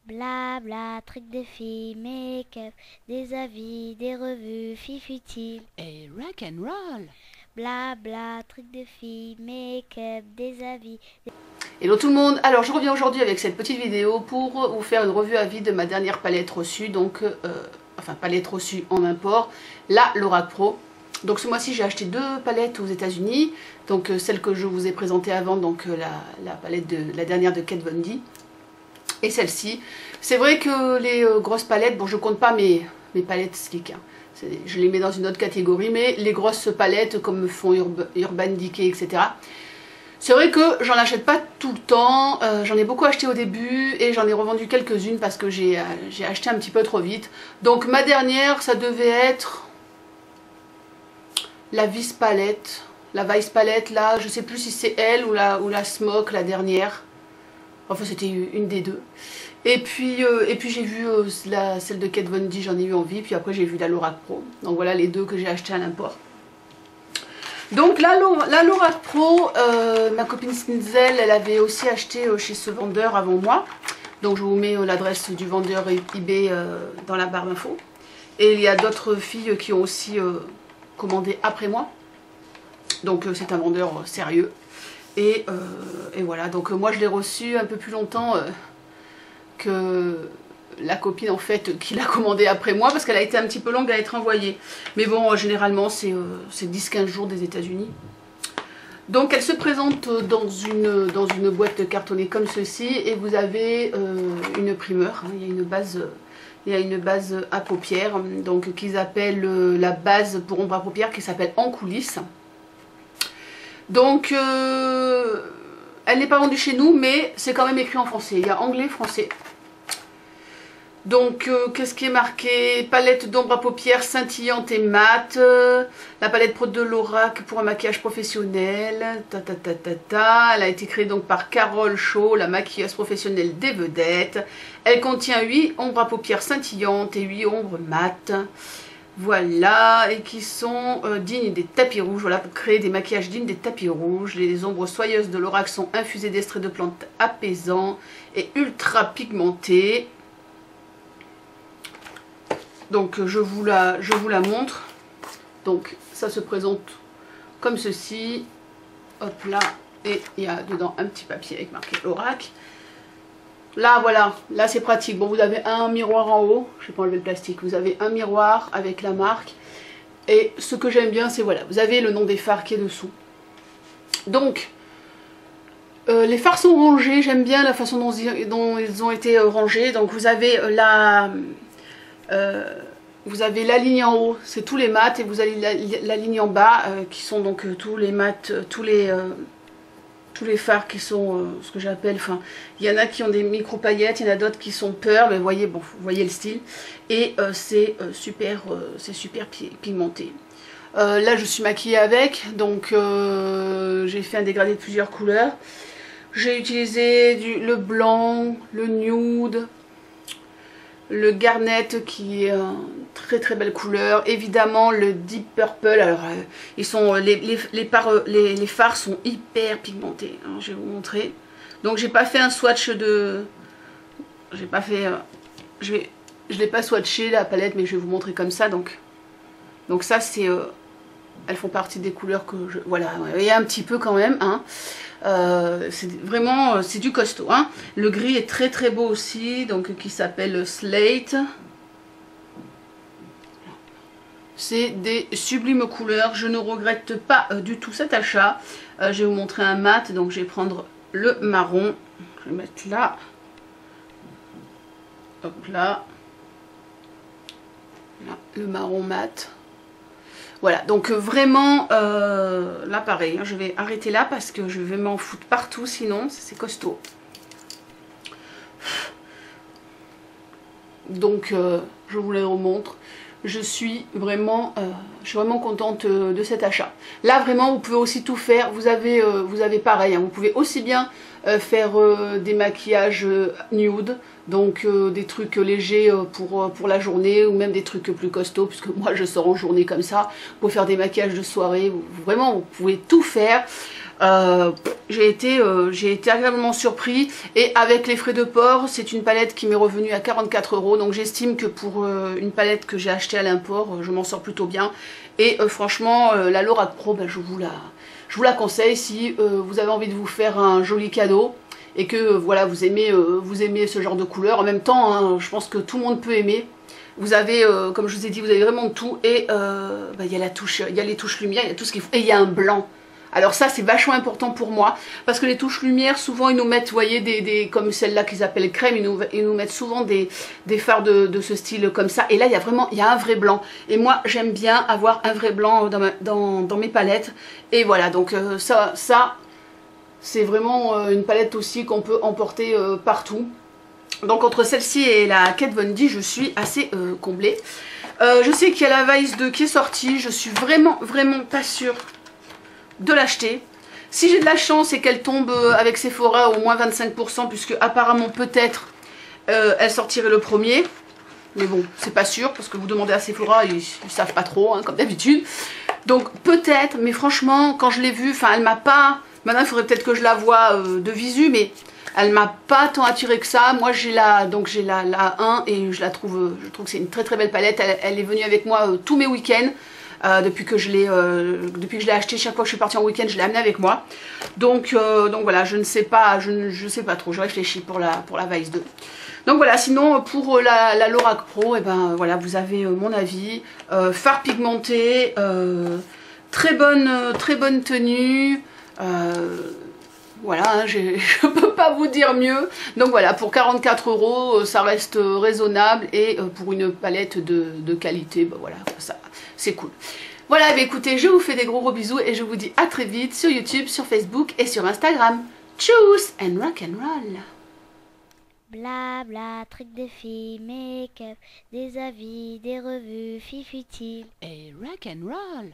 Blabla, trucs de filles, make-up, des avis, des revues, filles futiles. Et rock and roll. Blabla, trucs de filles, make-up, des avis. Hello tout le monde, alors je reviens aujourd'hui avec cette petite vidéo pour vous faire une revue à vie de ma dernière palette reçue, donc enfin palette reçue en import, la Lorac Pro. Donc ce mois-ci j'ai acheté deux palettes aux États-Unis, donc celle que je vous ai présentée avant, donc la palette de la dernière de Kat Von D, et celle-ci. C'est vrai que les grosses palettes, bon je compte pas mes palettes Sleek, hein. Je les mets dans une autre catégorie, mais les grosses palettes comme font Urban Decay, etc. C'est vrai que j'en achète pas tout le temps, j'en ai beaucoup acheté au début et j'en ai revendu quelques-unes parce que j'ai acheté un petit peu trop vite. Donc ma dernière, ça devait être la Vice Palette, là, je sais plus si c'est elle ou la Smoke, la dernière. Enfin c'était une des deux. Et puis j'ai vu celle de Kat Von D, j'en ai eu envie, puis après j'ai vu la Lorac Pro. Donc voilà les deux que j'ai acheté à l'import. Donc la Lorac Pro, ma copine Snitzel, elle avait aussi acheté chez ce vendeur avant moi. Donc je vous mets l'adresse du vendeur eBay dans la barre d'infos. Et il y a d'autres filles qui ont aussi commandé après moi. Donc c'est un vendeur sérieux. Et voilà, donc moi je l'ai reçu un peu plus longtemps que la copine en fait qui l'a commandé après moi parce qu'elle a été un petit peu longue à être envoyée. Mais bon, généralement c'est 10-15 jours des États-Unis. Donc elle se présente dans une boîte cartonnée comme ceci et vous avez une primeur, hein, il y a une base à paupières, donc qu'ils appellent la base pour ombre à paupières qui s'appelle En Coulisses. Donc elle n'est pas vendue chez nous mais c'est quand même écrit en français, il y a anglais, français. Donc, qu'est-ce qui est marqué? Palette d'ombre à paupières scintillante et mate. La palette Pro de Lorac pour un maquillage professionnel. Elle a été créée donc par Carole Shaw, la maquilleuse professionnelle des vedettes. Elle contient 8 ombres à paupières scintillantes et 8 ombres mates. Voilà, et qui sont dignes des tapis rouges. Voilà, pour créer des maquillages dignes des tapis rouges. Les ombres soyeuses de Lorac sont infusées d'extraits de plantes apaisants et ultra pigmentées. Donc je vous la montre. Donc ça se présente comme ceci. Hop là. Et il y a dedans un petit papier avec marqué Lorac. Là voilà, là c'est pratique. Bon, vous avez un miroir en haut. Je vais pas enlever le plastique. Vous avez un miroir avec la marque. Et ce que j'aime bien, c'est voilà, vous avez le nom des fards qui est dessous. Donc les fards sont rangés. J'aime bien la façon dont ils ont été rangés. Donc vous avez vous avez la ligne en haut, c'est tous les mats, et vous avez la ligne en bas, qui sont donc tous les mats, tous les fards qui sont ce que j'appelle, enfin, il y en a qui ont des micro paillettes, il y en a d'autres qui sont pearl, mais voyez, bon, vous voyez le style, et c'est super pigmenté. Là, je suis maquillée avec, donc j'ai fait un dégradé de plusieurs couleurs. J'ai utilisé le blanc, le nude, le garnet qui est très très belle couleur, évidemment le deep purple. Alors ils sont les fards sont hyper pigmentés, hein, je vais vous montrer. Donc j'ai pas fait un swatch de, j'ai pas fait je l'ai pas swatché la palette, mais je vais vous montrer comme ça. Donc ça c'est elles font partie des couleurs que je, voilà, il y a un petit peu quand même, hein. C'est vraiment, c'est du costaud, hein. Le gris est très très beau aussi, donc qui s'appelle Slate. C'est des sublimes couleurs, je ne regrette pas du tout cet achat. Je vais vous montrer un mat, donc je vais prendre le marron, je vais mettre là, hop là, là le marron mat. Voilà, donc vraiment, là pareil, hein, je vais arrêter là parce que je vais m'en foutre partout sinon, c'est costaud. Donc je vous les remontre. Je suis vraiment contente de cet achat. Là vraiment vous pouvez aussi tout faire, vous avez pareil, hein, vous pouvez aussi bien faire des maquillages nude, donc des trucs légers pour la journée, ou même des trucs plus costauds, puisque moi je sors en journée comme ça, pour faire des maquillages de soirée, vraiment vous pouvez tout faire. J'ai été agréablement surpris, et avec les frais de port, c'est une palette qui m'est revenue à 44 €, donc j'estime que pour une palette que j'ai achetée à l'import, je m'en sors plutôt bien. Et franchement, la Lorac Pro, ben, je vous la conseille si vous avez envie de vous faire un joli cadeau et que voilà, vous aimez ce genre de couleur. En même temps, hein, je pense que tout le monde peut aimer. Vous avez, comme je vous ai dit, vous avez vraiment de tout, et bah, il y a la touche, il y a les touches lumière, il y a tout ce qu'il faut, et il y a un blanc. Alors ça, c'est vachement important pour moi, parce que les touches lumière, souvent ils nous mettent, vous voyez, comme celle-là qu'ils appellent crème, ils nous mettent souvent des fards de ce style comme ça, et là il y a un vrai blanc, et moi j'aime bien avoir un vrai blanc dans mes palettes, et voilà, donc ça c'est vraiment une palette aussi qu'on peut emporter partout. Donc entre celle-ci et la Kat Von D, je suis assez comblée. Je sais qu'il y a la Vice 2 qui est sortie, je suis vraiment pas sûre de l'acheter. Si j'ai de la chance et qu'elle tombe avec Sephora au moins 25%, puisque apparemment peut-être elle sortirait le premier. Mais bon, c'est pas sûr, parce que vous demandez à Sephora, ils savent pas trop, hein, comme d'habitude. Donc peut-être, mais franchement, quand je l'ai vue, enfin elle m'a pas... Maintenant il faudrait peut-être que je la voie de visu, mais elle m'a pas tant attirée que ça. Moi j'ai la 1, et je trouve que c'est une très belle palette. Elle est venue avec moi tous mes week-ends. Depuis que je l'ai acheté, chaque fois que je suis partie en week-end, je l'ai amené avec moi. Donc voilà, je ne sais pas trop, je réfléchis pour la Vice 2. Donc voilà, sinon pour la Lorac Pro, et ben voilà, vous avez mon avis. Fard pigmenté, très bonne tenue. Voilà, hein, je peux pas vous dire mieux. Donc voilà, pour 44 €, ça reste raisonnable, et pour une palette de qualité, bah voilà, ça c'est cool. Voilà, bah écoutez, je vous fais des gros bisous, et je vous dis à très vite sur YouTube, sur Facebook et sur Instagram. Tchuss and rock and roll. Bla bla, trucs de filles, make-up, des avis, des revues, fifutile. Et rock and roll.